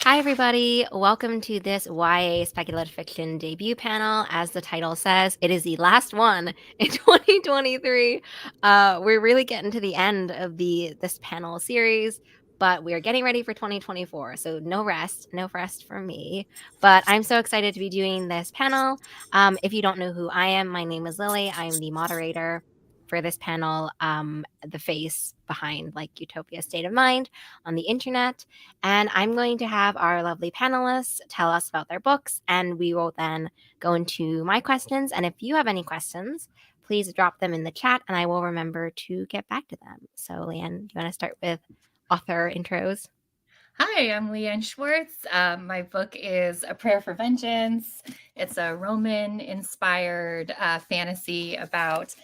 Hi, everybody. Welcome to this YA speculative fiction debut panel. As the title says, it is the last one in 2023. We're really getting to the end of this panel series, but we are getting ready for 2024. So no rest for me. But I'm so excited to be doing this panel. If you don't know who I am, my name is Lily. I am the moderator for this panel, the face behind like Utopia State of Mind on the internet. And I'm going to have our lovely panelists tell us about their books, and we will then go into my questions. And if you have any questions, please drop them in the chat, and I will remember to get back to them. So, Leanne, do you want to start with author intros? Hi, I'm Leanne Schwartz. My book is A Prayer for Vengeance. It's a Roman-inspired fantasy about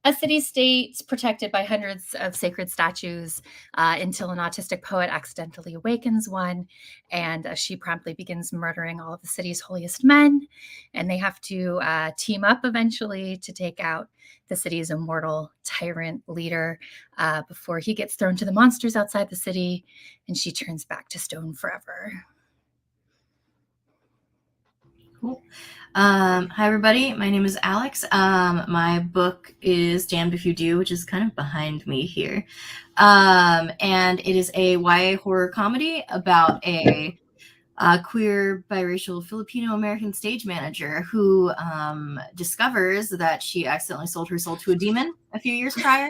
a city-state protected by hundreds of sacred statues until an autistic poet accidentally awakens one, and she promptly begins murdering all of the city's holiest men. And they have to team up eventually to take out the city's immortal tyrant leader before he gets thrown to the monsters outside the city, and she turns back to stone forever. Cool. Hi, everybody. My name is Alex. My book is Damned If You Do, which is kind of behind me here. And it is a YA horror comedy about a queer biracial Filipino-American stage manager who discovers that she accidentally sold her soul to a demon a few years prior.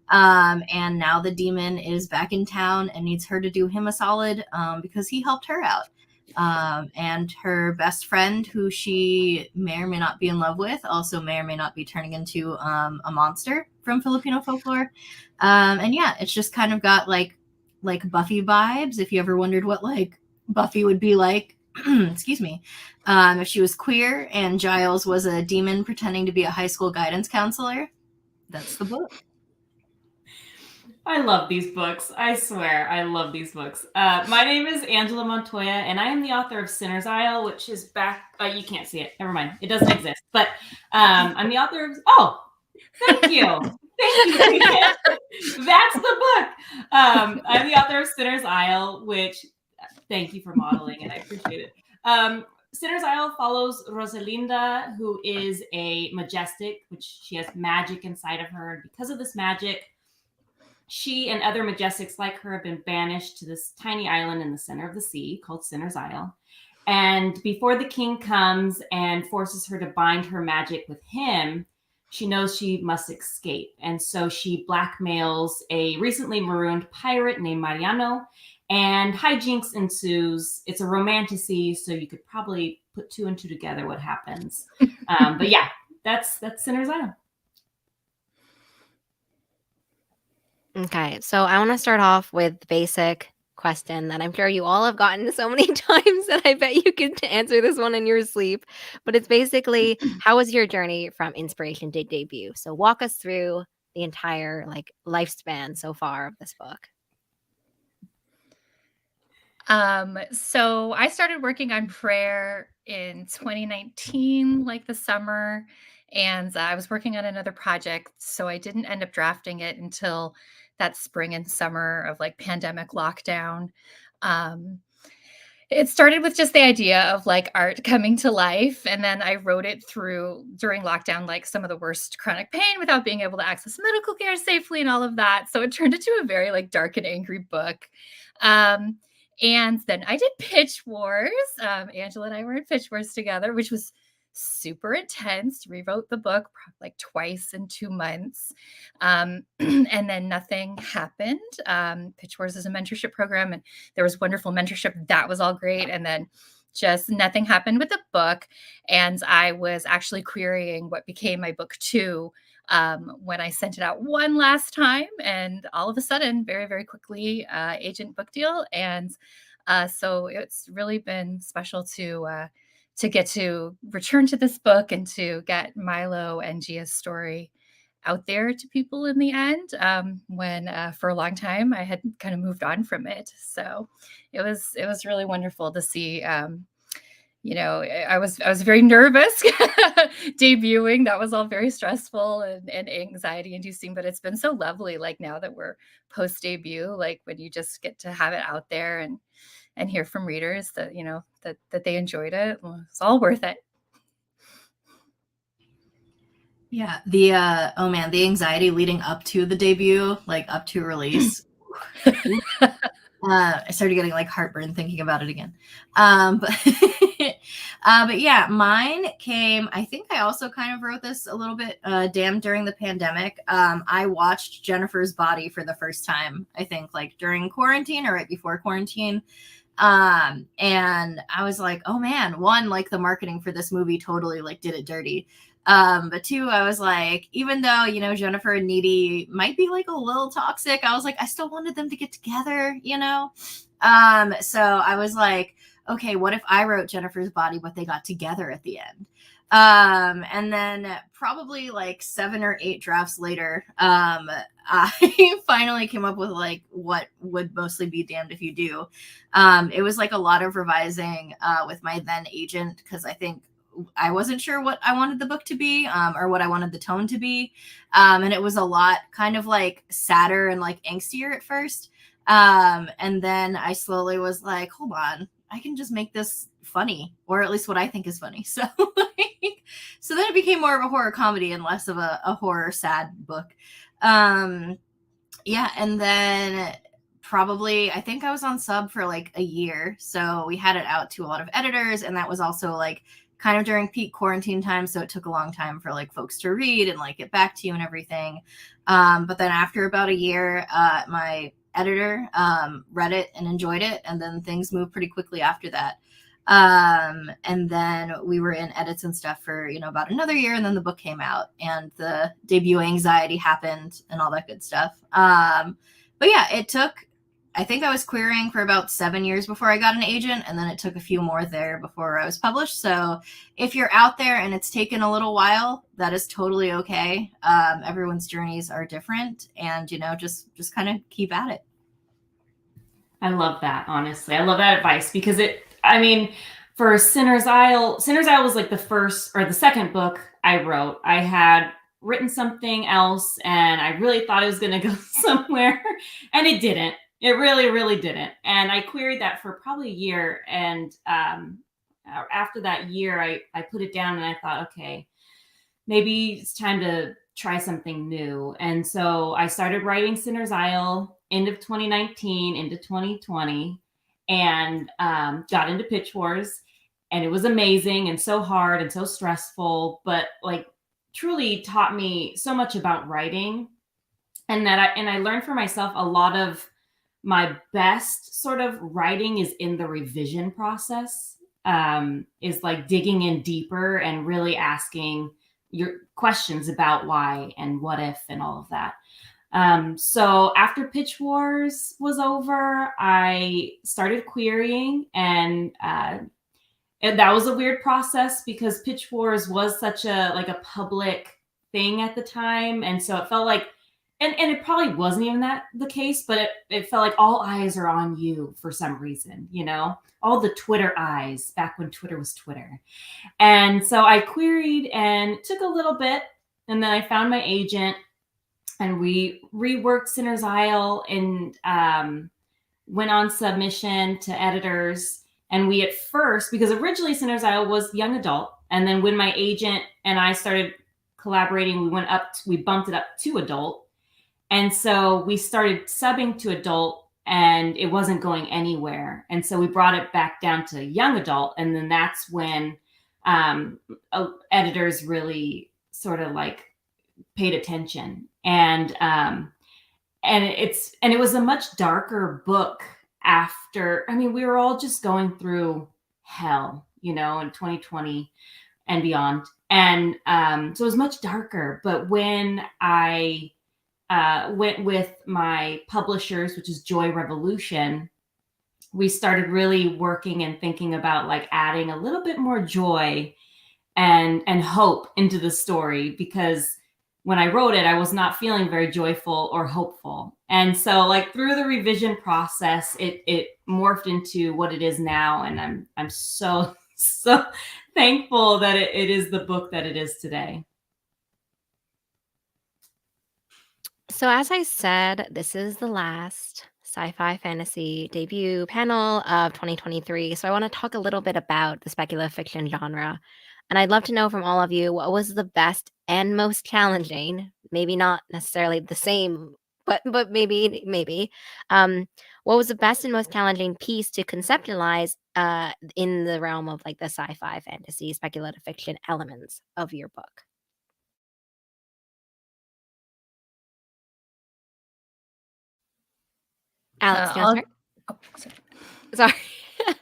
And now the demon is back in town and needs her to do him a solid because he helped her out. And her best friend, who she may or may not be in love with, also may or may not be turning into a monster from Filipino folklore. And yeah, it's just kind of got like Buffy vibes. If you ever wondered what like Buffy would be like, excuse me, if she was queer and Giles was a demon pretending to be a high school guidance counselor, that's the book. I love these books. I swear, I love these books. My name is Angela Montoya, and I am the author of Sinner's Isle, which is back. You can't see it. Never mind. It doesn't exist. But I'm the author of. Oh, thank you. Thank you. That's the book. I'm the author of Sinner's Isle, which thank you for modeling it. I appreciate it. Sinner's Isle follows Rosalinda, who is a majestic, which she has magic inside of her. And because of this magic, she and other majestics like her have been banished to this tiny island in the center of the sea called Sinner's Isle. And before the king comes and forces her to bind her magic with him, she knows she must escape. And so she blackmails a recently marooned pirate named Mariano, and hijinks ensues. It's a romantasy, so you could probably put two and two together what happens. But yeah, that's Sinner's Isle. Okay, so I want to start off with the basic question that I'm sure you all have gotten so many times that I bet you could answer this one in your sleep. But it's basically, how was your journey from inspiration to debut? So walk us through the entire like lifespan so far of this book. So I started working on Prayer in 2019, like the summer, and I was working on another project, so I didn't end up drafting it until that spring and summer of like pandemic lockdown. It started with just the idea of like art coming to life. And then I wrote it through during lockdown, like some of the worst chronic pain without being able to access medical care safely and all of that. So it turned into a very like dark and angry book. And then I did Pitch Wars. Angela and I were in Pitch Wars together, which was super intense. Rewrote the book like twice in 2 months. And then nothing happened. Pitch Wars is a mentorship program, and there was wonderful mentorship. That was all great. And then just nothing happened with the book. And I was actually querying what became my book 2 when I sent it out one last time, and all of a sudden, very, very quickly, agent book deal. And so it's really been special to get to return to this book and to get Milo and Gia's story out there to people in the end, when for a long time I had kind of moved on from it. So it was really wonderful to see. I was very nervous debuting. That was all very stressful and anxiety inducing, but it's been so lovely. Like now that we're post debut, like when you just get to have it out there and and hear from readers that, that they enjoyed it. Well, it's all worth it. Yeah, the anxiety leading up to the debut, like up to release. I started getting like heartburn thinking about it again. But but yeah, mine came. I think I also kind of wrote this a little bit damn during the pandemic. I watched Jennifer's Body for the first time. I think like during quarantine or right before quarantine. And I was like, oh man, one, like the marketing for this movie totally like did it dirty. But two, I was like, even though, Jennifer and Needy might be like a little toxic, I was like, I still wanted them to get together, So I was like, okay, what if I wrote Jennifer's Body, but they got together at the end? And then probably like 7 or 8 drafts later, I finally came up with like what would mostly be Damned If You Do. It was like a lot of revising with my then agent, because I think I wasn't sure what I wanted the book to be, or what I wanted the tone to be. And it was a lot kind of like sadder and like angstier at first. And then I slowly was like, hold on, I can just make this funny, or at least what I think is funny. So so then it became more of a horror comedy and less of a horror sad book. Yeah, and then probably I think I was on sub for like a year, so we had it out to a lot of editors, and that was also like kind of during peak quarantine time, so it took a long time for like folks to read and like get back to you and everything. But then after about a year, my editor read it and enjoyed it, and then things moved pretty quickly after that. And then we were in edits and stuff for about another year, and then the book came out and the debut anxiety happened and all that good stuff. But yeah, it took, I think I was querying for about 7 years before I got an agent, and then it took a few more there before I was published. So if you're out there and it's taken a little while, that is totally okay. Everyone's journeys are different, and just kind of keep at it. I love that, honestly. I love that advice, because for Sinner's Isle was like the first or the second book I wrote. I had written something else and I really thought it was going to go somewhere, and it didn't. It really, really didn't. And I queried that for probably a year. And after that year, I put it down and I thought, okay, maybe it's time to try something new. And so I started writing Sinner's Isle end of 2019 into 2020, and got into Pitch Wars, and it was amazing and so hard and so stressful, but like truly taught me so much about writing, and I learned for myself a lot of my best sort of writing is in the revision process, is like digging in deeper and really asking your questions about why and what if and all of that. So after Pitch Wars was over, I started querying, and that was a weird process because Pitch Wars was such a public thing at the time, and so it felt like, and it probably wasn't even that the case, but it felt like all eyes are on you for some reason, all the Twitter eyes back when Twitter was Twitter. And so I queried, and it took a little bit, and then I found my agent, and we reworked Sinner's Isle and went on submission to editors. And we at first, because originally Sinner's Isle was young adult, and then when my agent and I started collaborating, we bumped it up to adult. And so we started subbing to adult, and it wasn't going anywhere. And so we brought it back down to young adult. And then that's when editors really sort of like paid attention. And it was a much darker book after, we were all just going through hell, in 2020 and beyond. And so it was much darker. But when I went with my publishers, which is Joy Revolution, we started really working and thinking about like adding a little bit more joy and hope into the story, because when I wrote it, I was not feeling very joyful or hopeful. And so like through the revision process, it morphed into what it is now. And I'm so thankful that it is the book that it is today. So as I said, this is the last sci-fi fantasy debut panel of 2023. So I want to talk a little bit about the speculative fiction genre. And I'd love to know from all of you what was the best and most challenging, maybe not necessarily the same, but maybe. Um, what was the best and most challenging piece to conceptualize in the realm of like the sci-fi fantasy speculative fiction elements of your book? Alex, do you want to I'll, start? oh, sorry. Sorry.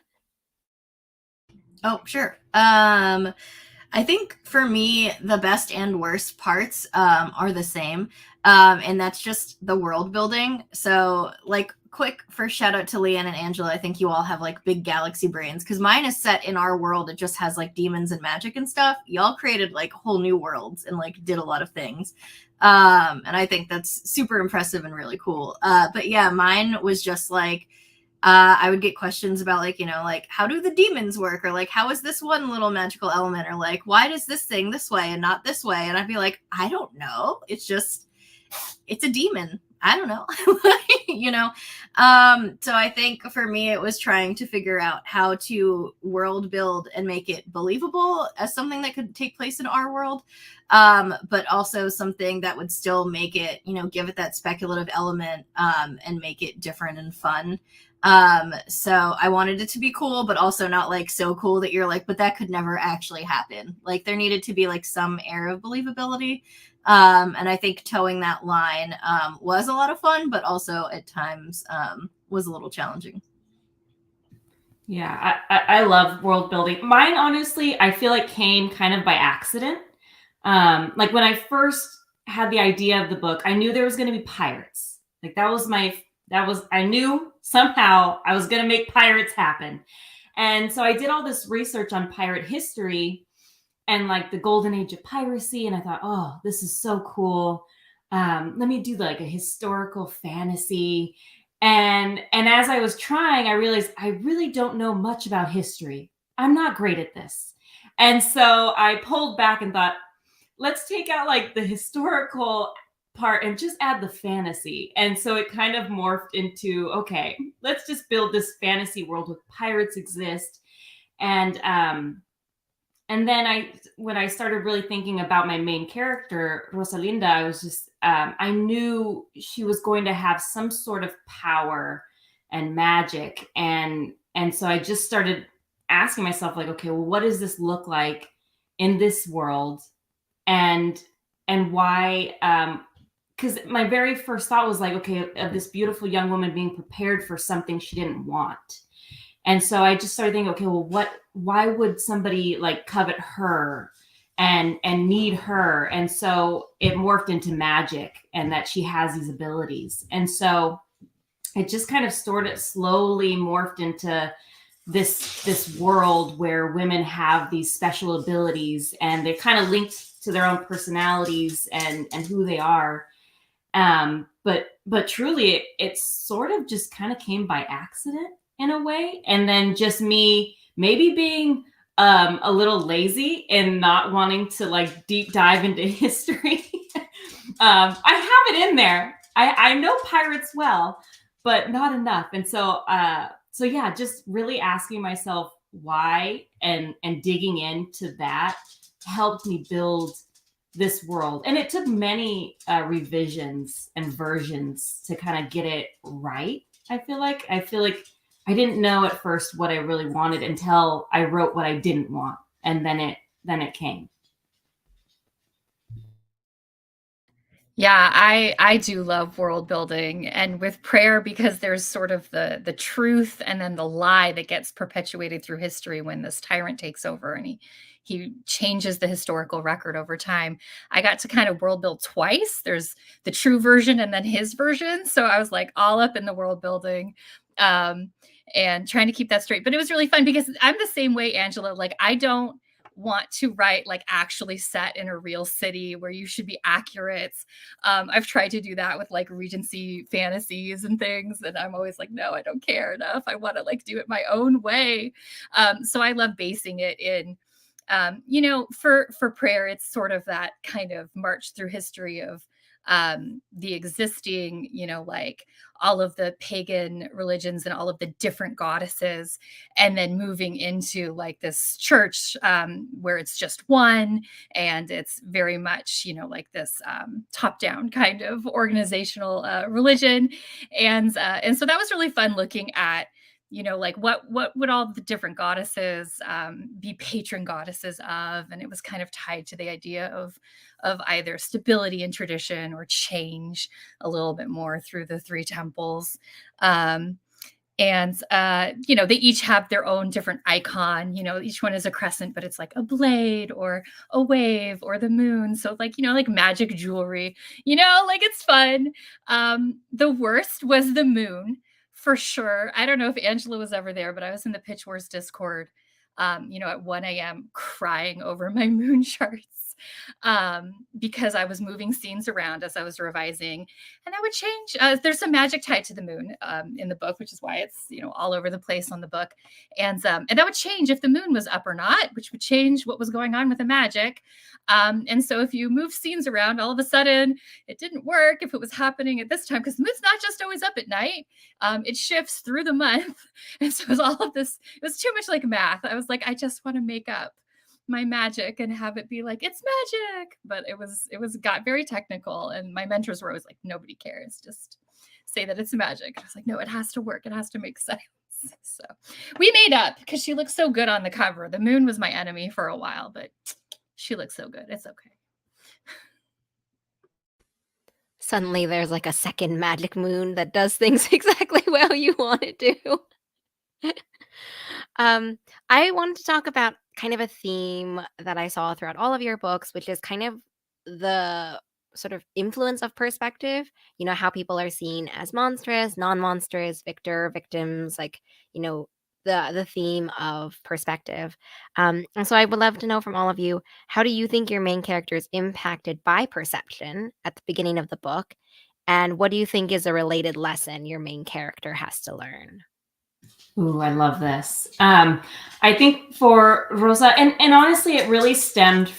Oh, sure. I think for me, the best and worst parts are the same. And that's just the world building. So, like, quick first shout out to Leanne and Angela. I think you all have like big galaxy brains because mine is set in our world. It just has like demons and magic and stuff. Y'all created like whole new worlds and like did a lot of things. And I think that's super impressive and really cool. But yeah, mine was just like, I would get questions about like, you know, like how do the demons work? Or like, how is this one little magical element? Or like, why does this thing this way and not this way? And I'd be like, I don't know. It's just, it's a demon. I don't know. You know? So I think for me, it was trying to figure out how to world build and make it believable as something that could take place in our world. But also something that would still make it, you know, give it that speculative element, and make it different and fun. So I wanted it to be cool, but also not like so cool that you're like, but that could never actually happen. Like there needed to be like some air of believability. And I think towing that line was a lot of fun, but also at times was a little challenging. Yeah, I love world building. Mine, honestly, I feel like came kind of by accident. Like when I first had the idea of the book, I knew there was going to be pirates. Like I knew somehow I was going to make pirates happen. And so I did all this research on pirate history and like the golden age of piracy. And I thought, oh, this is so cool. Let me do like a historical fantasy. And as I was trying, I realized I really don't know much about history. I'm not great at this. And so I pulled back and thought, let's take out like the historical part and just add the fantasy. And so it kind of morphed into, okay, let's just build this fantasy world with pirates exist. And then when I started really thinking about my main character, Rosalinda, I was just, I knew she was going to have some sort of power and magic. And so I just started asking myself like, okay, well, what does this look like in this world? And why, because my very first thought was like, okay, of this beautiful young woman being prepared for something she didn't want. And so I just started thinking, okay, well, why would somebody like covet her and need her? And so it morphed into magic and that she has these abilities. And so it just kind of slowly morphed into this world where women have these special abilities and they're kind of linked to their own personalities and who they are. But truly it sort of just kind of came by accident in a way. And then just me maybe being a little lazy and not wanting to like deep dive into history. I have it in there. I know pirates well, but not enough. And so yeah, just really asking myself why and digging into that helped me build this world. And it took many revisions and versions to kind of get it right. I feel like I didn't know at first what I really wanted until I wrote what I didn't want, and then it came. Yeah, I do love world building, and with prayer because there's sort of the truth and then the lie that gets perpetuated through history when this tyrant takes over and he changes the historical record over time. I got to kind of world build twice. There's the true version and then his version. So I was like all up in the world building. And trying to keep that straight. But it was really fun because I'm the same way, Angela. Like I don't want to write like actually set in a real city where you should be accurate. I've tried to do that with like Regency fantasies and things, and I'm always like, no, I don't care enough. I want to like do it my own way. So I love basing it in, you know, for prayer, it's sort of that kind of march through history of the existing, like all of the pagan religions and all of the different goddesses, and then moving into like this church where it's just one, and it's very much, like this top down kind of organizational religion. And so that was really fun looking at, like what would all the different goddesses be patron goddesses of, and it was kind of tied to the idea of either stability and tradition or change a little bit more through the three temples. And they each have their own different icon. Each one is a crescent, but it's like a blade or a wave or the moon. So like, like magic jewelry, like it's fun. The worst was the moon, for sure. I don't know if Angela was ever there, but I was in the Pitch Wars Discord, at 1 a.m. crying over my moon charts because I was moving scenes around as I was revising, and that would change. There's some magic tied to the moon in the book, which is why it's all over the place on the book, and that would change if the moon was up or not, which would change what was going on with the magic. And so if you move scenes around, all of a sudden it didn't work if it was happening at this time, because the moon's not just always up at night. It shifts through the month, and so it was all of this. It was too much like math. I was like, I just want to make up my magic and have it be like, it's magic. But it got very technical, and my mentors were always like, nobody cares, just say that it's magic. I was like, no, it has to work, it has to make sense. So we made up because she looked so good on the cover. The moon was my enemy for a while, but she looks so good, it's okay. Suddenly there's like a second magic moon that does things exactly how you want it to. I wanted to talk about kind of a theme that I saw throughout all of your books, which is kind of the sort of influence of perspective, how people are seen as monstrous, non-monstrous, victor, victims, like, the theme of perspective. And so I would love to know from all of you, how do you think your main character is impacted by perception at the beginning of the book? And what do you think is a related lesson your main character has to learn? Ooh, I love this. I think for Rosa, and honestly, it really stemmed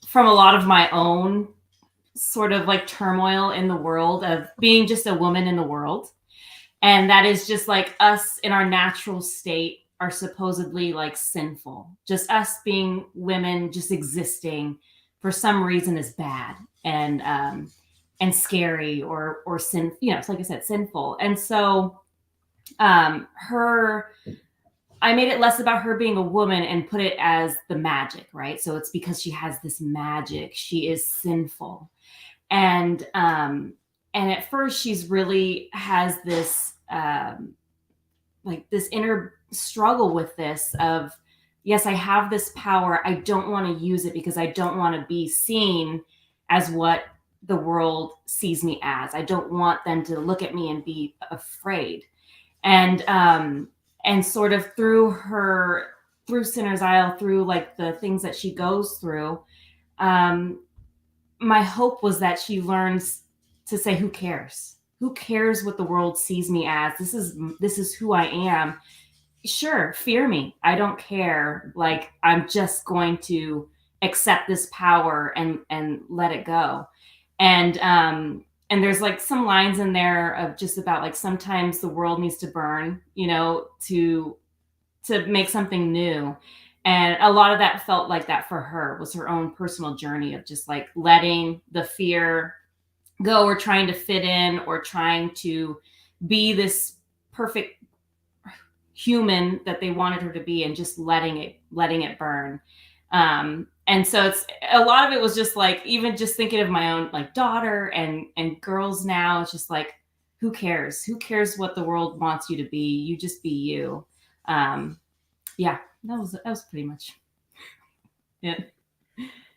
from a lot of my own sort of like turmoil in the world of being just a woman in the world. And that is just like us in our natural state are supposedly like sinful. Just us being women, just existing for some reason is bad and scary or sin, it's like I said, sinful. And so I made it less about her being a woman and put it as the magic, right? So it's because she has this magic, she is sinful. And at first she's really has this like this inner struggle with this of, yes, I have this power, I don't want to use it because I don't want to be seen as what the world sees me as. I don't want them to look at me and be afraid. And sort of through Sinner's Isle, through like the things that she goes through, my hope was that she learns to say, who cares? Who cares what the world sees me as? This is who I am. Sure, fear me. I don't care. Like, I'm just going to accept this power and let it go. And there's like some lines in there of just about like sometimes the world needs to burn, to make something new. And a lot of that felt like that for her, was her own personal journey of just like letting the fear go, or trying to fit in, or trying to be this perfect human that they wanted her to be, and just letting it burn. And so it's a lot of it was just like, even just thinking of my own like daughter and girls now, it's just like, who cares what the world wants you to be? You just be you. Yeah, that was pretty much it.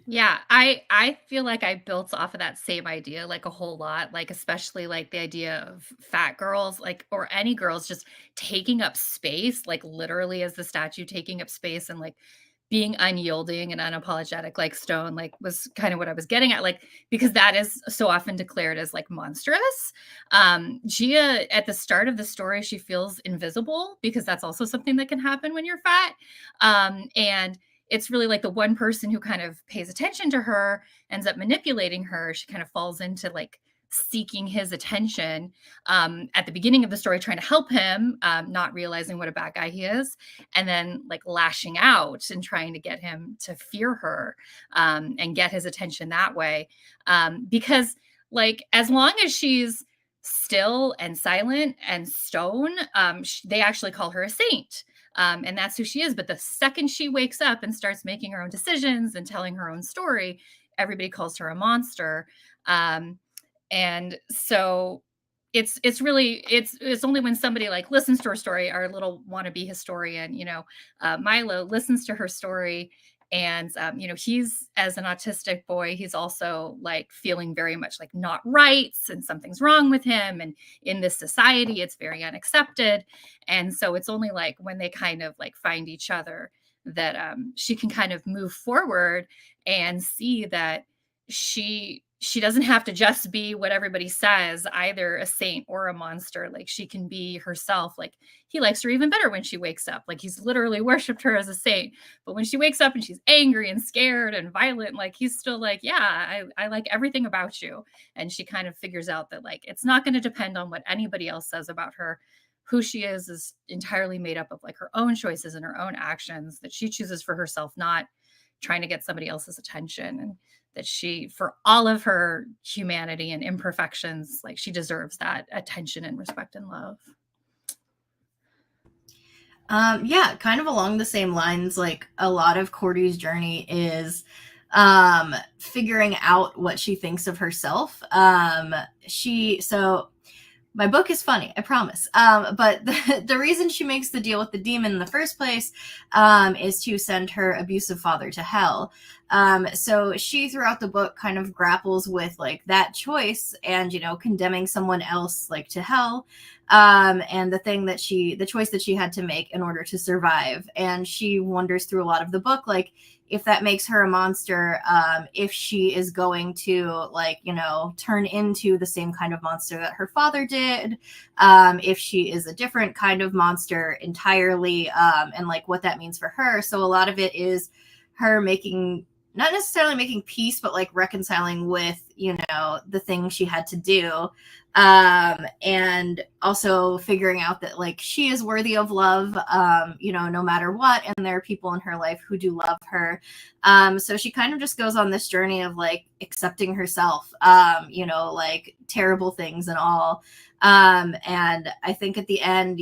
Yeah, I feel like I built off of that same idea like a whole lot, like especially like the idea of fat girls, like, or any girls just taking up space, like literally as the statue taking up space, and like being unyielding and unapologetic like stone, like was kind of what I was getting at, like, because that is so often declared as like monstrous. Gia, at the start of the story, she feels invisible because that's also something that can happen when you're fat. And it's really like the one person who kind of pays attention to her ends up manipulating her. She kind of falls into like seeking his attention at the beginning of the story, trying to help him, not realizing what a bad guy he is, and then like lashing out and trying to get him to fear her and get his attention that way. Because like as long as she's still and silent and stone, they actually call her a saint. And that's who she is. But the second she wakes up and starts making her own decisions and telling her own story, everybody calls her a monster. And so it's really it's only when somebody like listens to her story, our little wannabe historian, Milo listens to her story, and he's, as an autistic boy, he's also like feeling very much like not right and something's wrong with him, and in this society it's very unaccepted. And so it's only like when they kind of like find each other that she can kind of move forward and see that she doesn't have to just be what everybody says, either a saint or a monster. Like she can be herself. Like he likes her even better when she wakes up. Like he's literally worshipped her as a saint. But when she wakes up and she's angry and scared and violent, like he's still like, yeah, I like everything about you. And she kind of figures out that like it's not going to depend on what anybody else says about her. Who she is entirely made up of like her own choices and her own actions that she chooses for herself, not trying to get somebody else's attention. And that she, for all of her humanity and imperfections, like she deserves that attention and respect and love. Yeah, kind of along the same lines, like a lot of Cordy's journey is figuring out what she thinks of herself. So my book is funny, I promise. But the reason she makes the deal with the demon in the first place is to send her abusive father to hell. So she, throughout the book, kind of grapples with like that choice and, condemning someone else like to hell. And the choice that she had to make in order to survive. And she wonders through a lot of the book, like, if that makes her a monster, if she is going to turn into the same kind of monster that her father did, if she is a different kind of monster entirely, and like what that means for her. So a lot of it is her not necessarily making peace, but like reconciling with, the thing she had to do. And also figuring out that like she is worthy of love, no matter what. And there are people in her life who do love her. So she kind of just goes on this journey of like accepting herself, like terrible things and all. And I think at the end,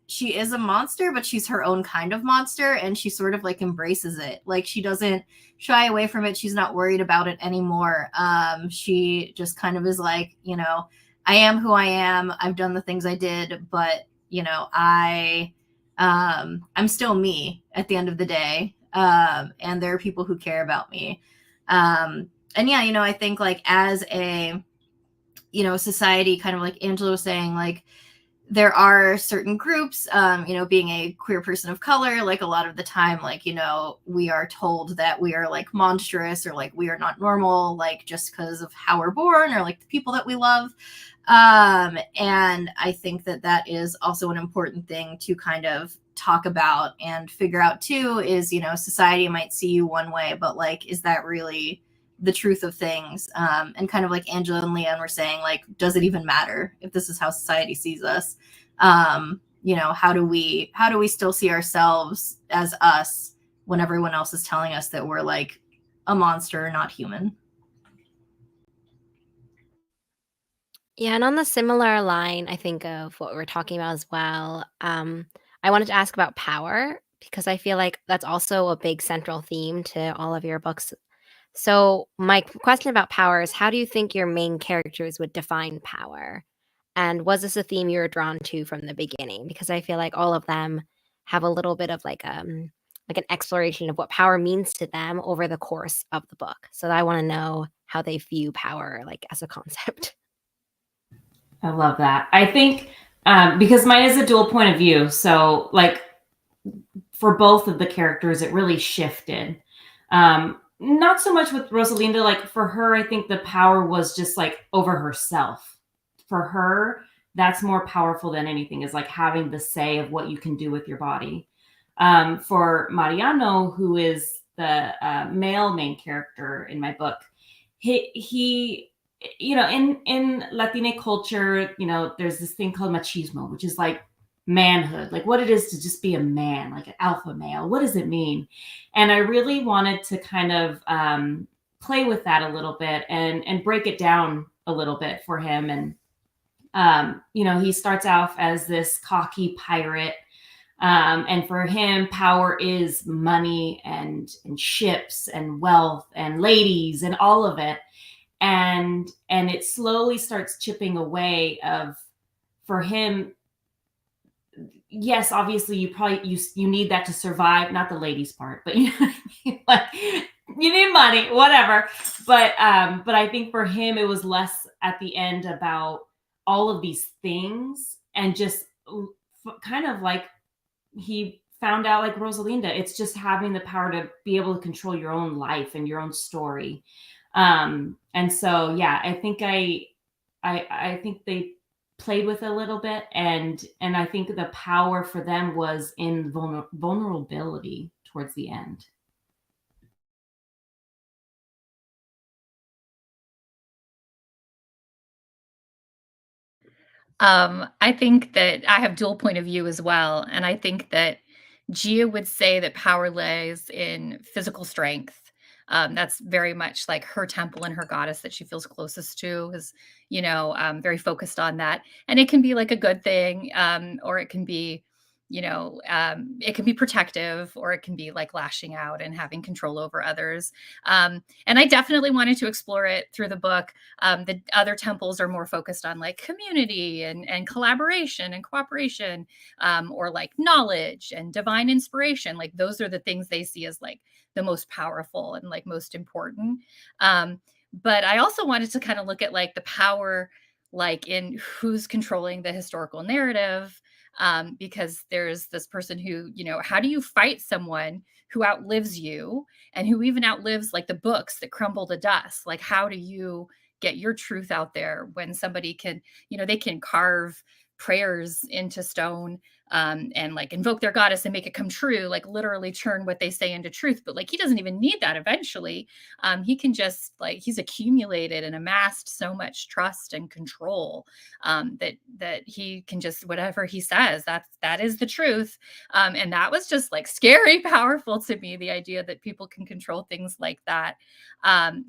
she is a monster, but she's her own kind of monster, and she sort of like embraces it. Like she doesn't shy away from it. She's not worried about it anymore. She just kind of is like, I am who I am. I've done the things I did, but I'm still me at the end of the day. And there are people who care about me. And yeah, I think like as a, society, kind of like Angela was saying, like, there are certain groups, being a queer person of color, like a lot of the time, like, we are told that we are like monstrous or like we are not normal, like just because of how we're born or like the people that we love. And I think that that is also an important thing to kind of talk about and figure out too, is, society might see you one way, but like, is that really the truth of things? And kind of like Angela and Leanne were saying, like, does it even matter if this is how society sees us? How do we still see ourselves as us when everyone else is telling us that we're like a monster, not human? Yeah, and on the similar line, I think of what we're talking about as well. I wanted to ask about power because I feel like that's also a big central theme to all of your books. So, my question about power is, how do you think your main characters would define power? And was this a theme you were drawn to from the beginning? Because I feel like all of them have a little bit of like an exploration of what power means to them over the course of the book. So I want to know how they view power like as a concept. I love that. I think because mine is a dual point of view. So like for both of the characters, it really shifted. Not so much with Rosalinda, like for her, I think the power was just like over herself. For her, that's more powerful than anything, is like having the say of what you can do with your body. For Mariano, who is the male main character in my book, he in Latina culture, there's this thing called machismo, which is like manhood, like what it is to just be a man, like an alpha male. What does it mean? And I really wanted to kind of play with that a little bit and break it down a little bit for him. And he starts off as this cocky pirate. And for him, power is money and ships and wealth and ladies and all of it. And it slowly starts chipping away of, for him, yes, obviously you need that to survive, not the ladies part, but you know what I mean? Like, you need money, whatever. But I think for him it was less at the end about all of these things, and just kind of like he found out, like Rosalinda, it's just having the power to be able to control your own life and your own story. And so, yeah, I think they played with it a little bit, and I think the power for them was in vulnerability towards the end. I think that I have dual point of view as well, and I think that Gia would say that power lays in physical strength. That's very much like her temple and her goddess that she feels closest to is, very focused on that, and it can be like a good thing, or it can be, it can be protective, or it can be like lashing out and having control over others. And I definitely wanted to explore it through the book. The other temples are more focused on like community and collaboration and cooperation, or like knowledge and divine inspiration. Like those are the things they see as like the most powerful and like most important. But I also wanted to kind of look at like the power, like in who's controlling the historical narrative. Because there's this person who, how do you fight someone who outlives you and who even outlives like the books that crumble to dust? Like, how do you get your truth out there when somebody can, they can carve prayers into stone, and like invoke their goddess and make it come true, like literally turn what they say into truth. But like he doesn't even need that eventually. He can just like he's accumulated and amassed so much trust and control, that he can just whatever he says, that is the truth. And that was just like scary powerful to me, the idea that people can control things like that.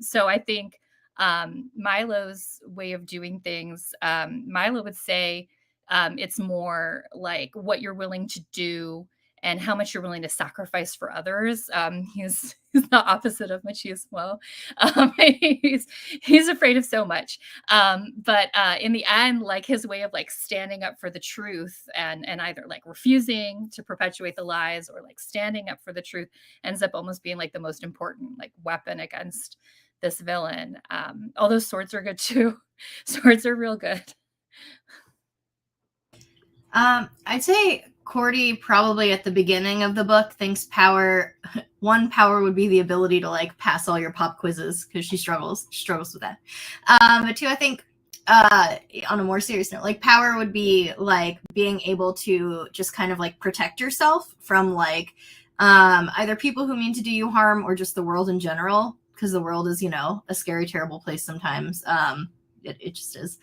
So I think Milo's way of doing things, Milo would say, it's more like what you're willing to do and how much you're willing to sacrifice for others. He's the opposite of machismo. He's afraid of so much. But in the end, like his way of like standing up for the truth and either like refusing to perpetuate the lies or like standing up for the truth ends up almost being like the most important like weapon against this villain. Although swords are good too. Swords are real good. I'd say Cordy probably at the beginning of the book thinks one power would be the ability to like pass all your pop quizzes because she struggles with that. But two, I think on a more serious note, like power would be like being able to just kind of like protect yourself from like either people who mean to do you harm or just the world in general, because the world is, a scary, terrible place sometimes. It just is.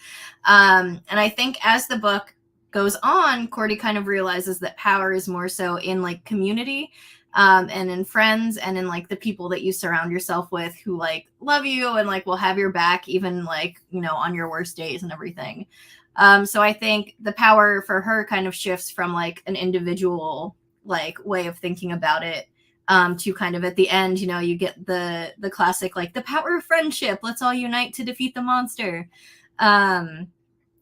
And I think as the book goes on, Cordy kind of realizes that power is more so in like community, and in friends and in like the people that you surround yourself with who like love you and like will have your back even like, on your worst days and everything. So I think the power for her kind of shifts from like an individual like way of thinking about it, to kind of at the end, you get the classic like the power of friendship. Let's all unite to defeat the monster.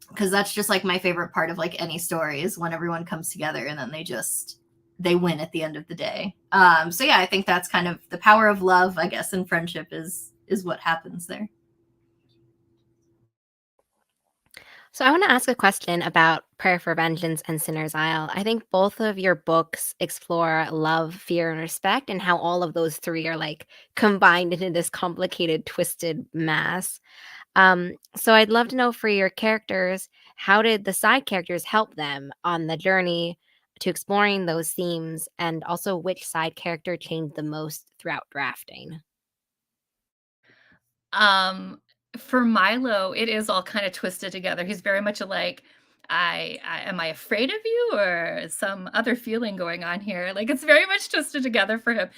Because that's just like my favorite part of like any story is when everyone comes together and then they win at the end of the day. So yeah, I think that's kind of the power of love, I guess, and friendship is what happens there. So I want to ask a question about Prayer for Vengeance and Sinner's Isle. I think both of your books explore love, fear, and respect, and how all of those three are like combined into this complicated, twisted mass. So I'd love to know for your characters, how did the side characters help them on the journey to exploring those themes, and also which side character changed the most throughout drafting? Um, For Milo, it is all kind of twisted together. He's very much like, I am I afraid of you or some other feeling going on here? Like it's very much twisted together for him.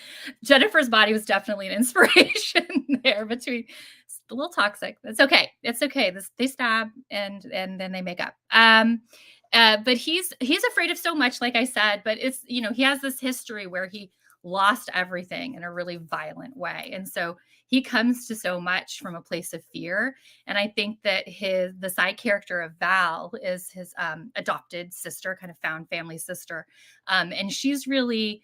Jennifer's body was definitely an inspiration there between it's a little toxic. It's okay. It's okay. They stab and then they make up. But he's afraid of so much, like I said, but it's he has this history where he lost everything in a really violent way. And so he comes to so much from a place of fear. And I think that the side character of Val is his adopted sister, kind of found family sister. And she's really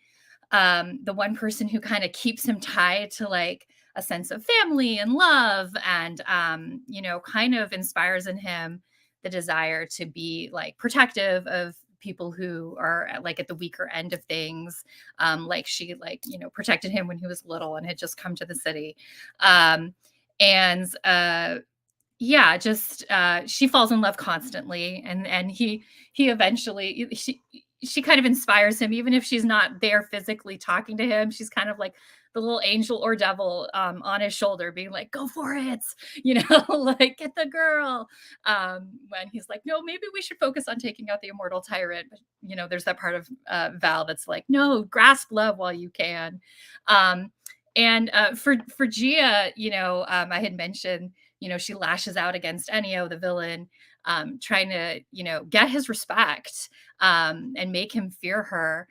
the one person who kind of keeps him tied to like a sense of family and love and kind of inspires in him the desire to be like protective of people who are like at the weaker end of things. Like she protected him when he was little and had just come to the city. And yeah, just she falls in love constantly, and he eventually she kind of inspires him, even if she's not there physically talking to him. She's kind of like the little angel or devil on his shoulder, being like, "Go for it," like get the girl. When he's like, "No, maybe we should focus on taking out the immortal tyrant." But there's that part of Val that's like, "No, grasp love while you can." And for Gia, I had mentioned she lashes out against Ennio, the villain, trying to, get his respect and make him fear her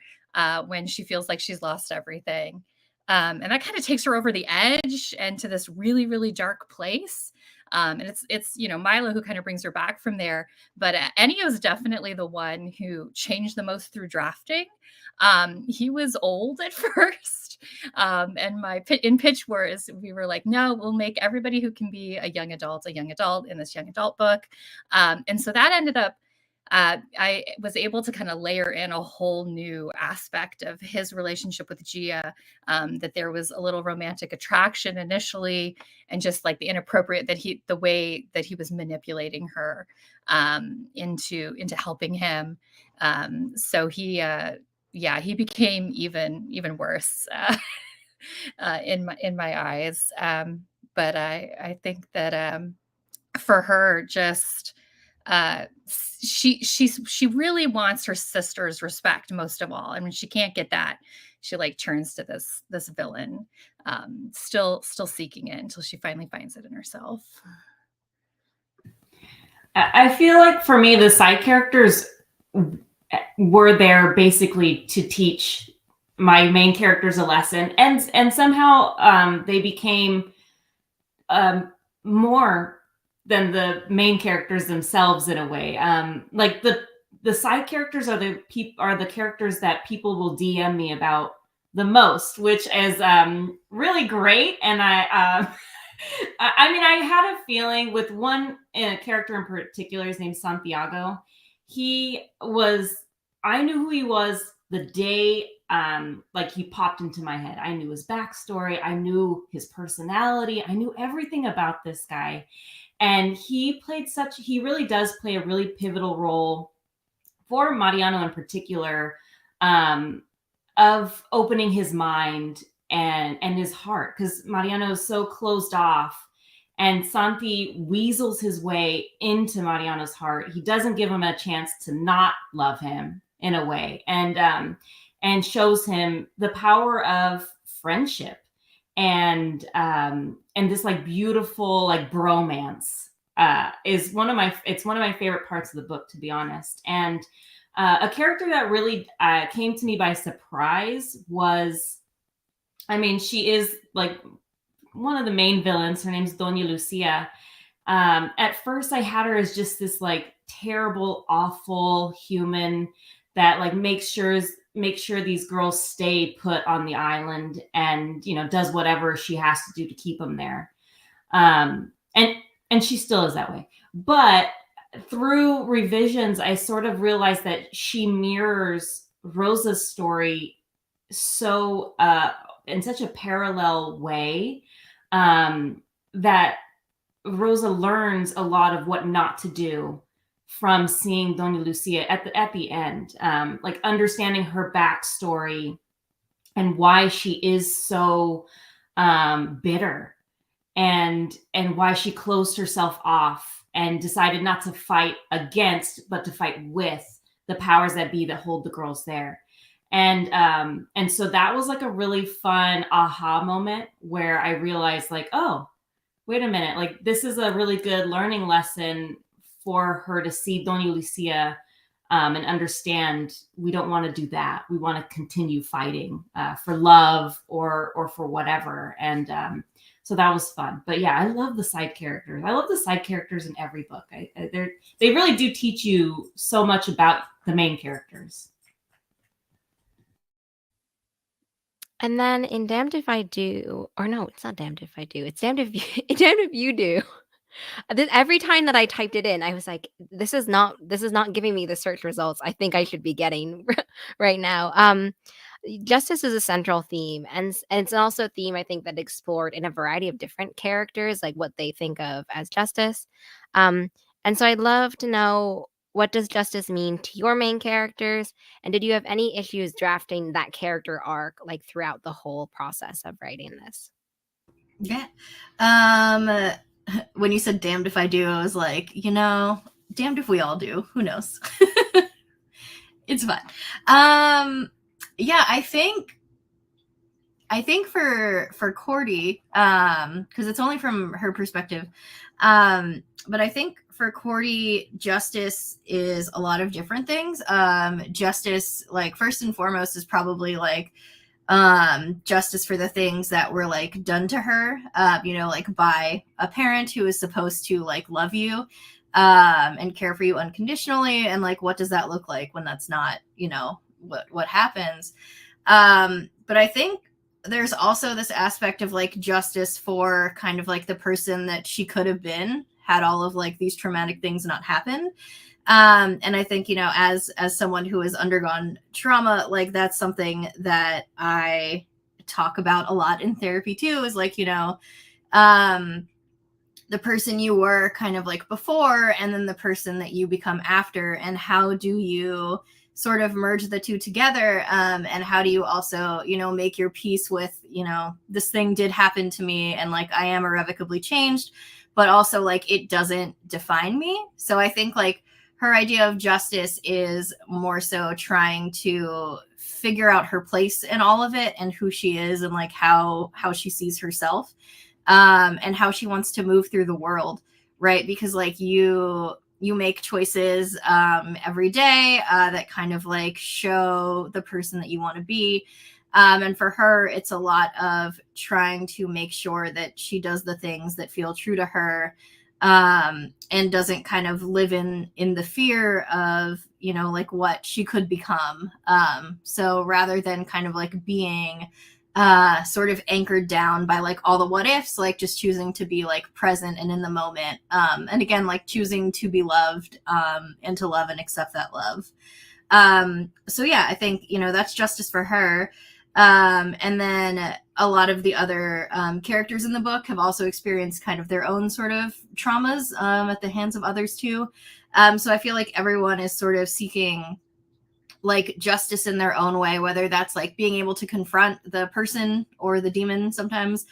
when she feels like she's lost everything. And that kind of takes her over the edge and to this really, really dark place. And it's Milo who kind of brings her back from there. But Ennio is definitely the one who changed the most through drafting. He was old at first. And in Pitch Wars, we were like, no, we'll make everybody who can be a young adult in this young adult book. And so that ended up, I was able to kind of layer in a whole new aspect of his relationship with Gia, that there was a little romantic attraction initially, and just like the way that he was manipulating her into helping him. So he became even worse in my eyes. But I think that for her, just she really wants her sister's respect most of all, and when she can't get that, she like turns to this villain, still seeking it until she finally finds it in herself. I feel like for me, the side characters were there basically to teach my main characters a lesson, and somehow they became more than the main characters themselves in a way. Like the side characters are the characters that people will DM me about the most, which is really great. And I mean, I had a feeling with one character in particular. His name's Santiago. I knew who he was the day like he popped into my head. I knew his backstory. I knew his personality. I knew everything about this guy. And he really does play a really pivotal role for Mariano in particular, of opening his mind and his heart, because Mariano is so closed off, and Santi weasels his way into Mariano's heart. He doesn't give him a chance to not love him in a way, and shows him the power of friendship and this like beautiful like bromance is one of my favorite parts of the book, to be honest. And a character that really came to me by surprise was, I mean, she is like one of the main villains. Her name's Doña Lucia. At first I had her as just this like terrible, awful human that like make sure these girls stay put on the island, and does whatever she has to do to keep them there. And she still is that way. But through revisions, I sort of realized that she mirrors Rosa's story so in such a parallel way, that Rosa learns a lot of what not to do from seeing Doña Lucia at the end, like understanding her backstory and why she is so bitter and why she closed herself off and decided not to fight against, but to fight with the powers that be that hold the girls there. And so that was like a really fun aha moment where I realized, like, oh, wait a minute, like this is a really good learning lesson for her to see Doña Lucia, and understand we don't want to do that. We want to continue fighting for love or for whatever. And so that was fun. But yeah, I love the side characters. I love the side characters in every book. They really do teach you so much about the main characters. And then in Damned If I Do, or no, it's not Damned If I Do. It's Damned If you, Damned If You Do. Every time that I typed it in, I was like, this is not giving me the search results I think I should be getting right now. Justice is a central theme, and it's also a theme I think that explored in a variety of different characters, like what they think of as justice. Um, and so I'd love to know, what does justice mean to your main characters, and did you have any issues drafting that character arc like throughout the whole process of writing this? Yeah. When you said damned if I do, I was like, damned if we all do. Who knows? It's fun. Yeah, I think for Cordy, because it's only from her perspective, but I think for Cordy, justice is a lot of different things. Justice, like, first and foremost, is probably like justice for the things that were like done to her, like by a parent who is supposed to like love you and care for you unconditionally, and like what does that look like when that's not what happens. But I think there's also this aspect of like justice for kind of like the person that she could have been had all of like these traumatic things not happened. And I think, as someone who has undergone trauma, like that's something that I talk about a lot in therapy too, is like, the person you were kind of like before, and then the person that you become after, and how do you sort of merge the two together, and how do you also make your peace with this thing did happen to me, and like I am irrevocably changed, but also like it doesn't define me. So I think like her idea of justice is more so trying to figure out her place in all of it, and who she is, and like how she sees herself, and how she wants to move through the world, right? Because like you make choices every day that kind of like show the person that you want to be. And for her, it's a lot of trying to make sure that she does the things that feel true to her, and doesn't kind of live in the fear of, like what she could become. So rather than kind of like being sort of anchored down by like all the what ifs, like just choosing to be like present and in the moment. And again, like choosing to be loved, and to love and accept that love. So yeah, I think, that's justice for her. And then a lot of the other characters in the book have also experienced kind of their own sort of traumas at the hands of others too. So I feel like everyone is sort of seeking like justice in their own way, whether that's like being able to confront the person or the demon sometimes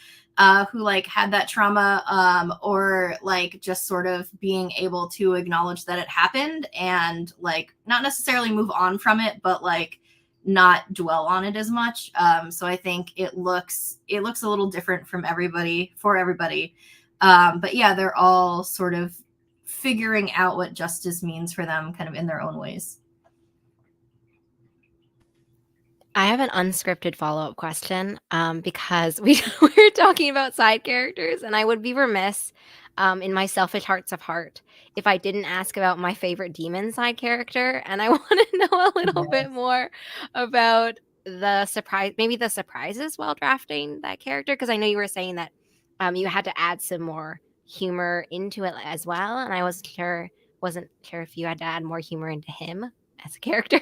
who like had that trauma, or like just sort of being able to acknowledge that it happened and like not necessarily move on from it, but like not dwell on it as much. So I think it looks a little different from everybody for everybody. But yeah, they're all sort of figuring out what justice means for them kind of in their own ways. I have an unscripted follow-up question, because we we're talking about side characters, and I would be remiss, in my selfish hearts of heart, if I didn't ask about my favorite demon side character, and I want to know a little bit more about the surprises while drafting that character, because I know you were saying that you had to add some more humor into it as well, and I wasn't sure if you had to add more humor into him as a character.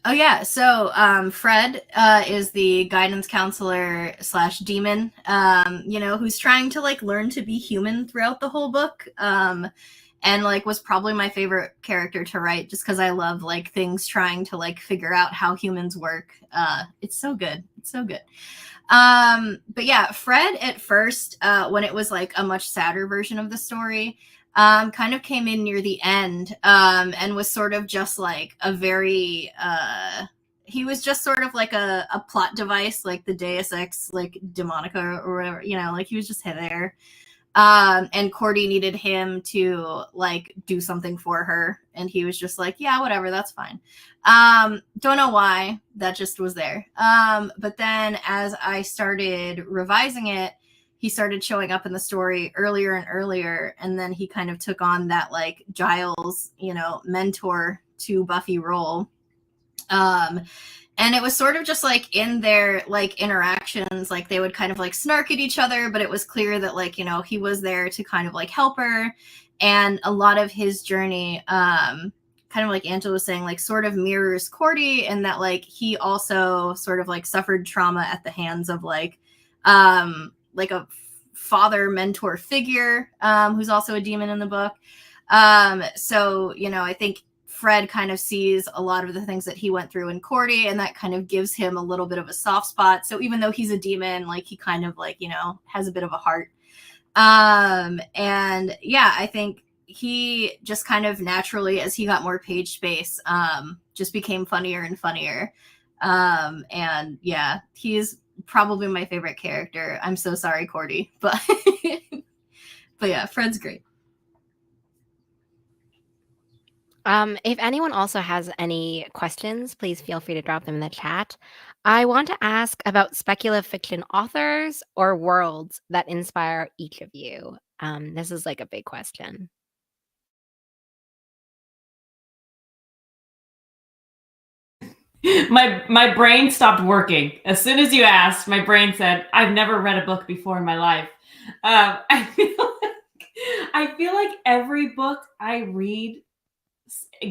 Oh yeah, so Fred is the guidance counselor / demon, who's trying to like learn to be human throughout the whole book, and like was probably my favorite character to write, just because I love like things trying to like figure out how humans work. It's so good. It's so good. But yeah, Fred at first, when it was like a much sadder version of the story, kind of came in near the end, and was sort of just like a very, he was just sort of like a plot device, like the Deus Ex, like Demonica or whatever, you know, like he was just there. And Cordy needed him to like do something for her, and he was just like, yeah, whatever, that's fine. Don't know why, that just was there. But then as I started revising it, he started showing up in the story earlier and earlier, and then he kind of took on that like Giles, you know, mentor to Buffy role. And it was sort of just like in their like interactions, like they would kind of like snark at each other, but it was clear that like, you know, he was there to kind of like help her. And a lot of his journey, kind of like Angela was saying, like sort of mirrors Cordy, and that like he also sort of like suffered trauma at the hands of like a father mentor figure, who's also a demon in the book. So, you know, I think Fred kind of sees a lot of the things that he went through in Cordy, and that kind of gives him a little bit of a soft spot. So even though he's a demon, like he kind of like, you know, has a bit of a heart. And yeah, I think he just kind of naturally, as he got more page space, just became funnier and funnier. And yeah, he's probably my favorite character. I'm so sorry, Cordy, but but yeah, Fred's great. If anyone also has any questions, please feel free to drop them in the chat. I want to ask about speculative fiction authors or worlds that inspire each of you. This is like a big question. My brain stopped working as soon as you asked. My brain said, "I've never read a book before in my life." I feel like every book I read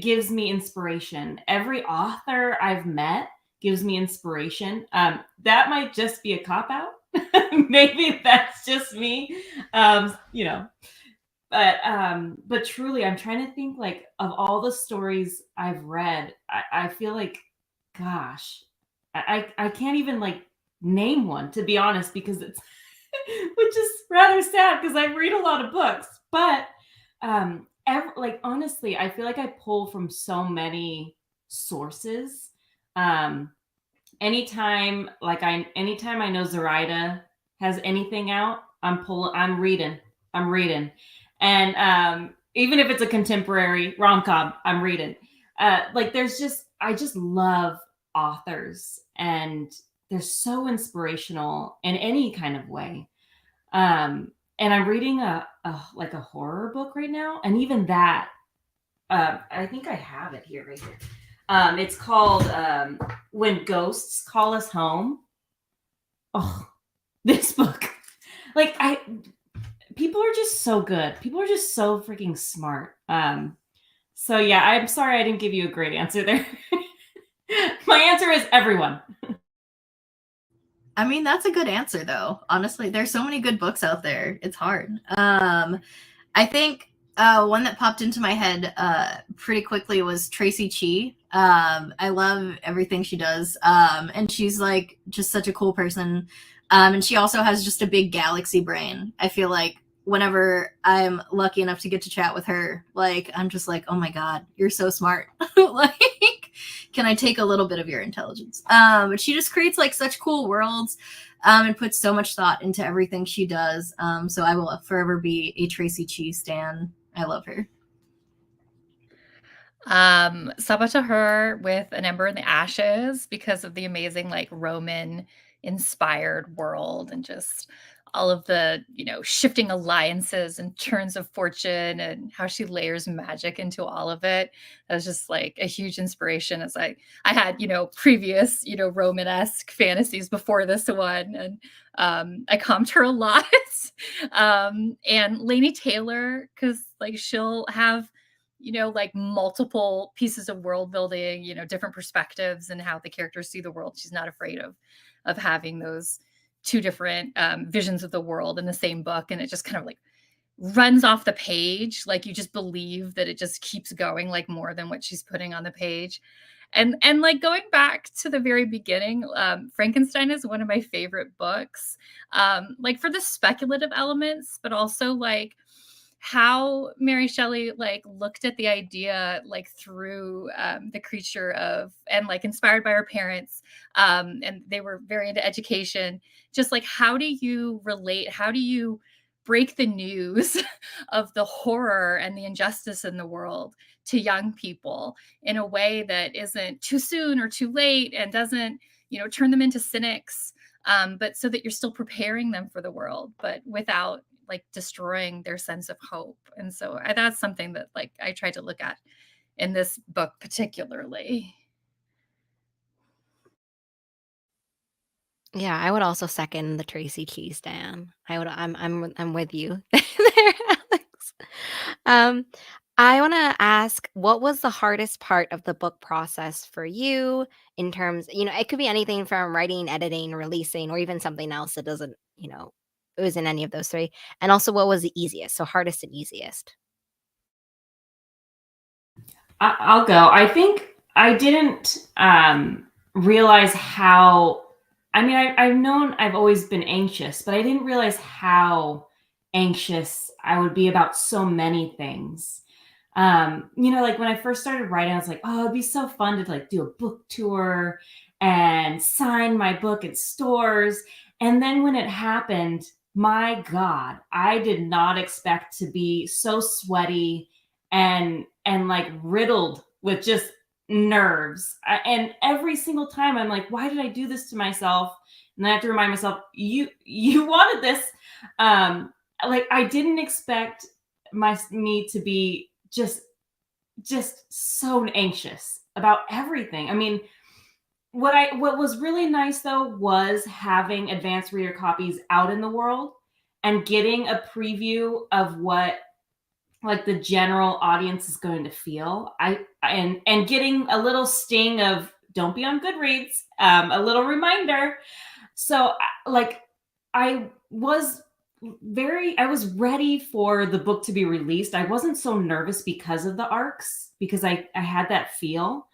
gives me inspiration. Every author I've met gives me inspiration. That might just be a cop out. Maybe that's just me. You know, but truly, I'm trying to think like of all the stories I've read. I feel like, gosh, I can't even like name one, to be honest, because it's which is rather sad because I read a lot of books. But like honestly, I feel like I pull from so many sources. Um, anytime I know Zoraida has anything out, I'm reading, and even if it's a contemporary rom-com, I'm reading. Like I just love authors, and they're so inspirational in any kind of way. And I'm reading a like a horror book right now, and even that, I think I have it here right here. It's called When Ghosts Call Us Home. Oh, this book. Like people are just so good. People are just so freaking smart. So yeah, I'm sorry I didn't give you a great answer there. My answer is everyone. I mean, that's a good answer though. Honestly, there's so many good books out there. It's hard. I think one that popped into my head pretty quickly was Tracy Chee. I love everything she does. And she's like just such a cool person. And she also has just a big galaxy brain. I feel like whenever I'm lucky enough to get to chat with her, like I'm just like, oh my God, you're so smart. Like, can I take a little bit of your intelligence? But she just creates like such cool worlds, and puts so much thought into everything she does. So I will forever be a Tracy Chee stan. I love her. Sabata her with An Ember in the Ashes because of the amazing like Roman inspired world and just all of the, you know, shifting alliances and turns of fortune and how she layers magic into all of it. That was just like a huge inspiration as I had, you know, previous, you know, Romanesque fantasies before this one. And I comped her a lot. And Laini Taylor, because like she'll have, you know, like multiple pieces of world building, you know, different perspectives and how the characters see the world. She's not afraid of having those two different visions of the world in the same book, and it just kind of like runs off the page. Like you just believe that it just keeps going, like more than what she's putting on the page. And like going back to the very beginning, Frankenstein is one of my favorite books, like for the speculative elements, but also like how Mary Shelley like looked at the idea like through the creature of, and like inspired by her parents, and they were very into education. Just like, how do you relate? How do you break the news of the horror and the injustice in the world to young people in a way that isn't too soon or too late and doesn't, turn them into cynics, but so that you're still preparing them for the world, but without like destroying their sense of hope. And so that's something that like I try to look at in this book particularly. Yeah, I would also second the Tracy Cheese Dan. I'm with you there, Alex. Um, I wanna ask, what was the hardest part of the book process for you in terms, it could be anything from writing, editing, releasing, or even something else that doesn't, it was in any of those 3. And also what was the easiest? So hardest and easiest. I'll go. I think I didn't realize how. I mean, I've always been anxious, but I didn't realize how anxious I would be about so many things. Like when I first started writing, I was like, oh, it'd be so fun to like do a book tour and sign my book at stores. And then when it happened, my God, I did not expect to be so sweaty and like riddled with just nerves. And every single time I'm like, why did I do this to myself? And then I have to remind myself, you wanted this. Like I didn't expect me to be just so anxious about everything. I mean, what was really nice though was having advanced reader copies out in the world and getting a preview of what like the general audience is going to feel. And getting a little sting of don't be on Goodreads, a little reminder. So like I was ready for the book to be released. I wasn't so nervous because of the arcs, because I had that feel.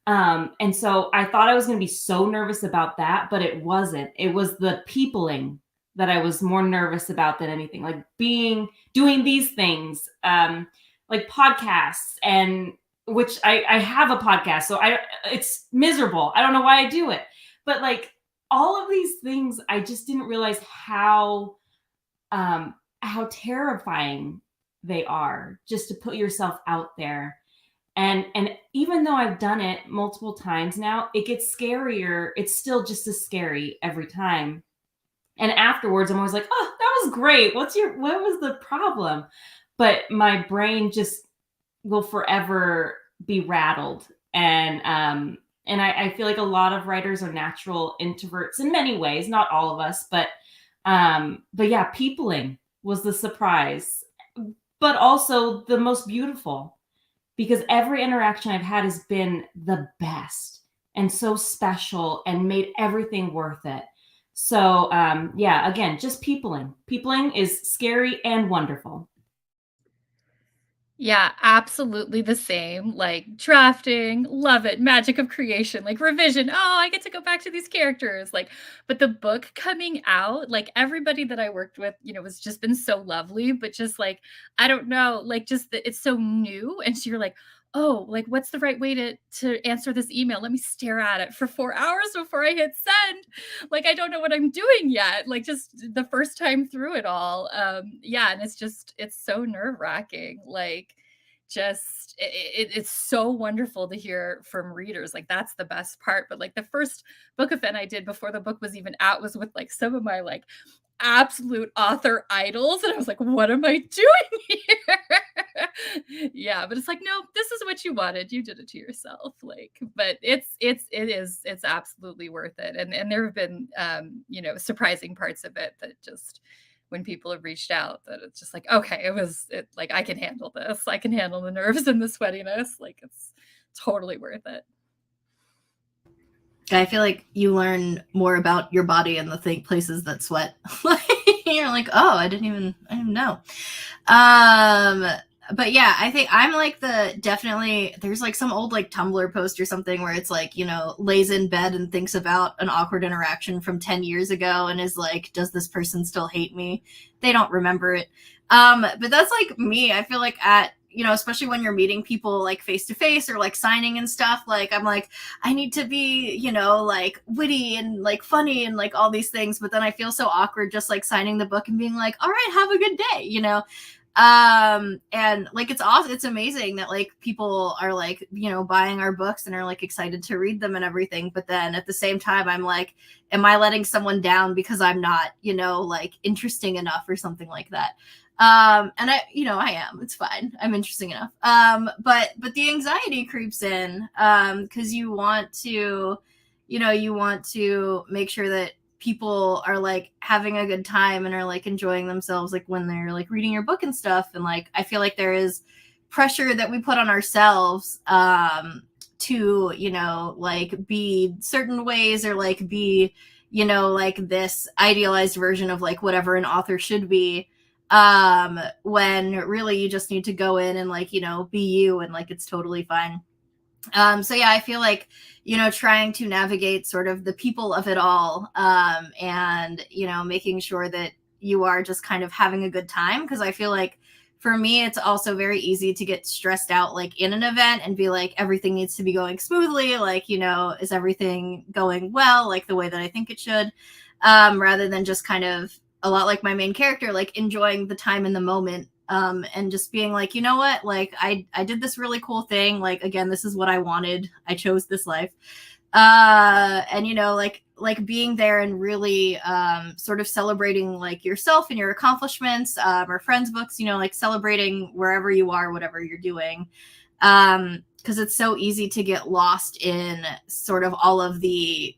And so I thought I was going to be so nervous about that, but it wasn't. It was the peopling that I was more nervous about than anything, like doing these things, like podcasts, and which I have a podcast. So it's miserable. I don't know why I do it, but like all of these things, I just didn't realize how terrifying they are just to put yourself out there. And even though I've done it multiple times now, it gets scarier. It's still just as scary every time. And afterwards, I'm always like, oh, that was great. What was the problem? But my brain just will forever be rattled. And I feel like a lot of writers are natural introverts in many ways, not all of us, but yeah, peopling was the surprise, but also the most beautiful, because every interaction I've had has been the best and so special and made everything worth it. So yeah, again, just peopling. Peopling is scary and wonderful. Yeah, absolutely the same. Like drafting, love it. Magic of creation, like revision. Oh, I get to go back to these characters. Like, but the book coming out, like everybody that I worked with, was just been so lovely. But just like, I don't know, like just it's so new. And so you're like, oh, like what's the right way to answer this email? Let me stare at it for 4 hours before I hit send. Like I don't know what I'm doing yet. Like just the first time through it all. Yeah, and it's so nerve-wracking. Like just it's so wonderful to hear from readers. Like that's the best part. But like the first book event I did before the book was even out was with like some of my like absolute author idols, and I was like, what am I doing here? Yeah, but it's like, no, this is what you wanted, you did it to yourself. Like, but it's absolutely worth it. And there have been surprising parts of it that just when people have reached out, that it's just like, okay, it like I can handle this, I can handle the nerves and the sweatiness. Like it's totally worth it. I feel like you learn more about your body and the places that sweat. You're like, oh, I didn't even know. But yeah, I think I'm like definitely, there's like some old like Tumblr post or something where it's like, lays in bed and thinks about an awkward interaction from 10 years ago and is like, does this person still hate me? They don't remember it. But that's like me. I feel like especially when you're meeting people like face to face or like signing and stuff, like I'm like, I need to be, like witty and like funny and like all these things. But then I feel so awkward just like signing the book and being like, all right, have a good day. And like it's awesome, it's amazing that like people are like buying our books and are like excited to read them and everything, but then at the same time I'm like, am I letting someone down because I'm not like interesting enough or something like that? And I am, it's fine, I'm interesting enough. But the anxiety creeps in because you want to make sure that people are like having a good time and are like enjoying themselves like when they're like reading your book and stuff. And like I feel like there is pressure that we put on ourselves to like be certain ways or like be like this idealized version of like whatever an author should be, when really you just need to go in and like be you, and like it's totally fine. So yeah, I feel like, trying to navigate sort of the people of it all, and, making sure that you are just kind of having a good time. Because I feel like for me, it's also very easy to get stressed out, like in an event and be like, everything needs to be going smoothly. Like, is everything going well, like the way that I think it should, rather than just kind of a lot like my main character, like enjoying the time in the moment. And just being like, you know what, like I did this really cool thing, like again, this is what I wanted, I chose this life, and like being there and really sort of celebrating like yourself and your accomplishments, or friends books, like celebrating wherever you are, whatever you're doing, because it's so easy to get lost in sort of all of the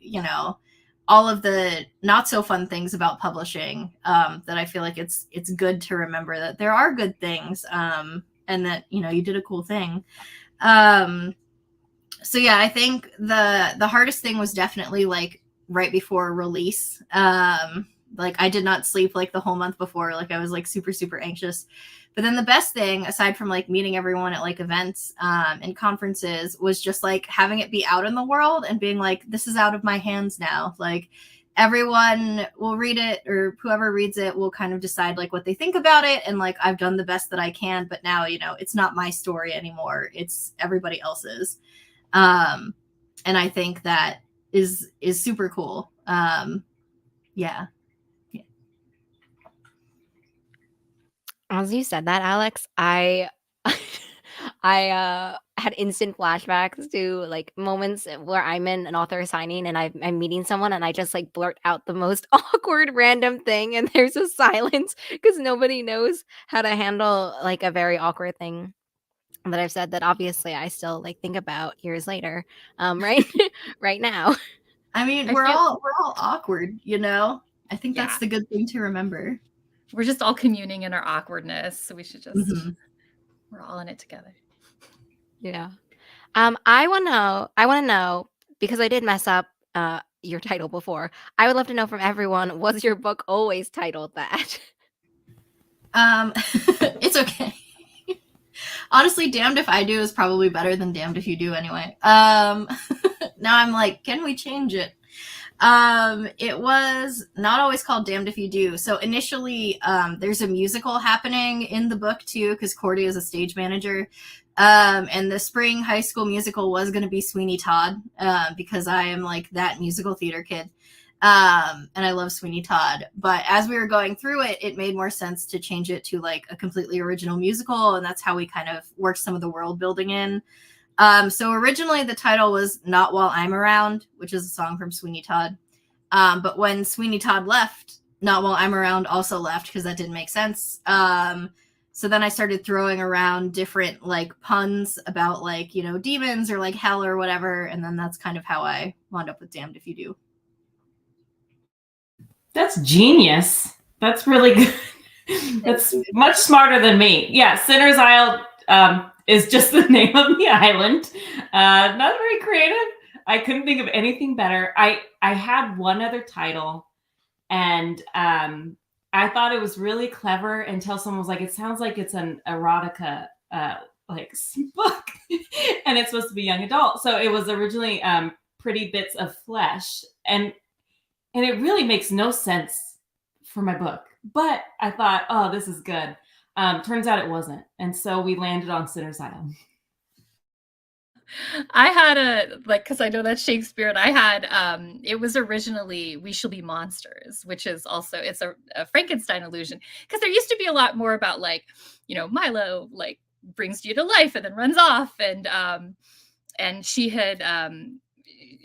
not so fun things about publishing, that I feel like it's good to remember that there are good things, and that you did a cool thing. So yeah, I think the hardest thing was definitely like right before release. Like I did not sleep like the whole month before, like I was like super super anxious. But then the best thing, aside from like meeting everyone at like events and conferences, was just like having it be out in the world and being like, this is out of my hands now. Like everyone will read it, or whoever reads it will kind of decide like what they think about it. And like I've done the best that I can, but now it's not my story anymore. It's everybody else's. And I think that is super cool. Yeah. As you said that, Alex, I I had instant flashbacks to like moments where I'm in an author signing and I'm meeting someone and I just like blurt out the most awkward random thing and there's a silence because nobody knows how to handle like a very awkward thing that I've said that obviously I still like think about years later, right right now. I mean, I we're feel all awkward, I think Yeah. that's the good thing to remember. We're just all communing in our awkwardness, so we should just Mhm. we're all in it together. Yeah. I wanna know, because I did mess up your title before. I would love to know from everyone, was your book always titled that? It's okay. Honestly, Damned If I Do is probably better than Damned If You Do anyway. Now I'm like, can we change it? It was not always called Damned If You Do. So initially, there's a musical happening in the book too, because Cordy is a stage manager. And the spring high school musical was going to be Sweeney Todd, because I am like that musical theater kid. And I love Sweeney Todd. But as we were going through it, it made more sense to change it to like a completely original musical. And that's how we kind of worked some of the world building in. So originally the title was Not While I'm Around, which is a song from Sweeney Todd. But when Sweeney Todd left, Not While I'm Around also left because that didn't make sense. So then I started throwing around different like puns about like, demons or like hell or whatever. And then that's kind of how I wound up with Damned If You Do. That's genius. That's really good. That's much smarter than me. Yeah, Sinner's Isle is just the name of the island. Not very creative. I couldn't think of anything better. I had one other title, and I thought it was really clever until someone was like, it sounds like it's an erotica like book, and it's supposed to be young adult. So it was originally Pretty Bits of Flesh, and it really makes no sense for my book. But I thought, oh, this is good. Turns out it wasn't, and so we landed on Sinner's Isle. I had a because I know that's Shakespeare, and I had it was originally We Shall Be Monsters, which is also it's a Frankenstein illusion, because there used to be a lot more about Milo like brings you to life and then runs off, and she had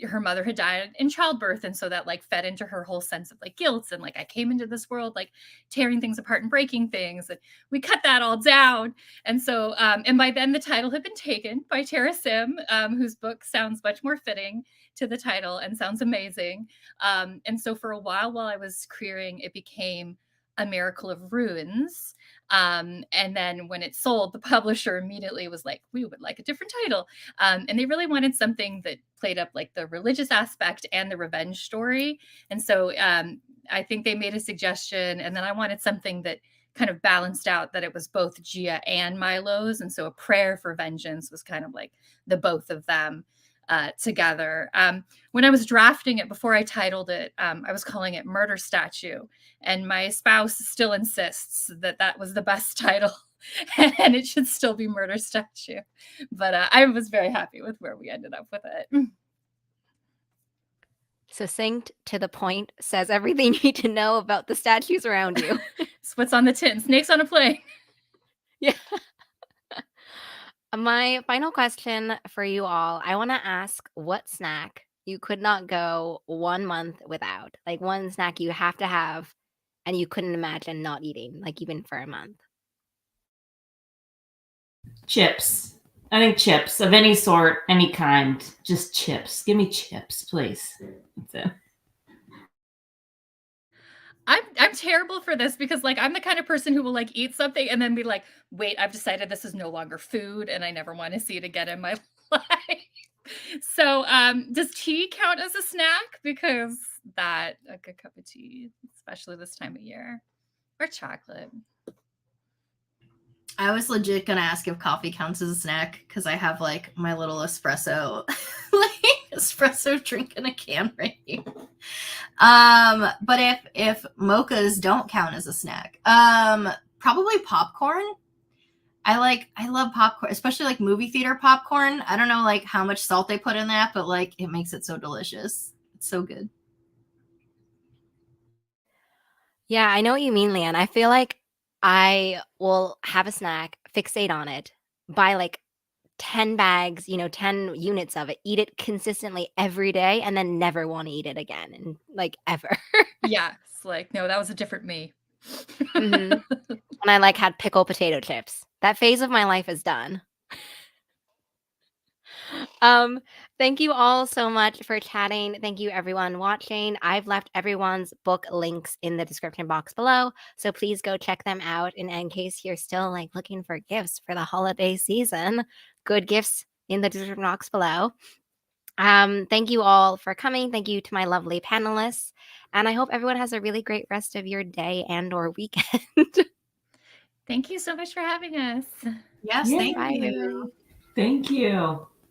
her mother had died in childbirth, and so that like fed into her whole sense of like guilt, and like I came into this world like tearing things apart and breaking things, and we cut that all down. And so and by then the title had been taken by Tara Sim, whose book sounds much more fitting to the title and sounds amazing. And so for a while I was querying, it became A Miracle of Ruins. And then when it sold, the publisher immediately was like, we would like a different title. And they really wanted something that played up like the religious aspect and the revenge story. And so I think they made a suggestion, and then I wanted something that kind of balanced out that it was both Gia and Milo's. And so A Prayer for Vengeance was kind of like the both of them together. When I was drafting it, before I titled it, I was calling it Murder Statue. And my spouse still insists that that was the best title and it should still be Murder Statue. But I was very happy with where we ended up with it. Succinct, to the point, says everything you need to know about the statues around you. It's what's on the tin. Snakes on a plane. Yeah. My final question for you all, I want to ask what snack you could not go 1 month without. Like one snack you have to have and you couldn't imagine not eating, like even for a month. Chips. I think chips of any sort, any kind. Just chips. Give me chips, please. That's it. I'm terrible for this because like I'm the kind of person who will like eat something and then be like, wait, I've decided this is no longer food and I never want to see it again in my life. So does tea count as a snack? Because that a good cup of tea, especially this time of year. Or chocolate. I was legit gonna ask if coffee counts as a snack because I have like my little espresso, like espresso drink in a can right here. But if mochas don't count as a snack, probably popcorn. I love popcorn, especially like movie theater popcorn. I don't know like how much salt they put in that, but like it makes it so delicious. It's so good. Yeah, I know what you mean, Leanne. I feel like I will have a snack, fixate on it, buy like 10 bags, 10 units of it, eat it consistently every day, and then never want to eat it again, and like ever. Yeah, it's like, no, that was a different me. When I like had pickle potato chips. That phase of my life is done. Thank you all so much for chatting. Thank you everyone watching. I've left everyone's book links in the description box below, so please go check them out. And in case you're still like looking for gifts for the holiday season, good gifts in the description box below. Thank you all for coming. Thank you to my lovely panelists, and I hope everyone has a really great rest of your day and or weekend. Thank you so much for having us. Yes, Yay. thank Bye, you. everybody. Thank you.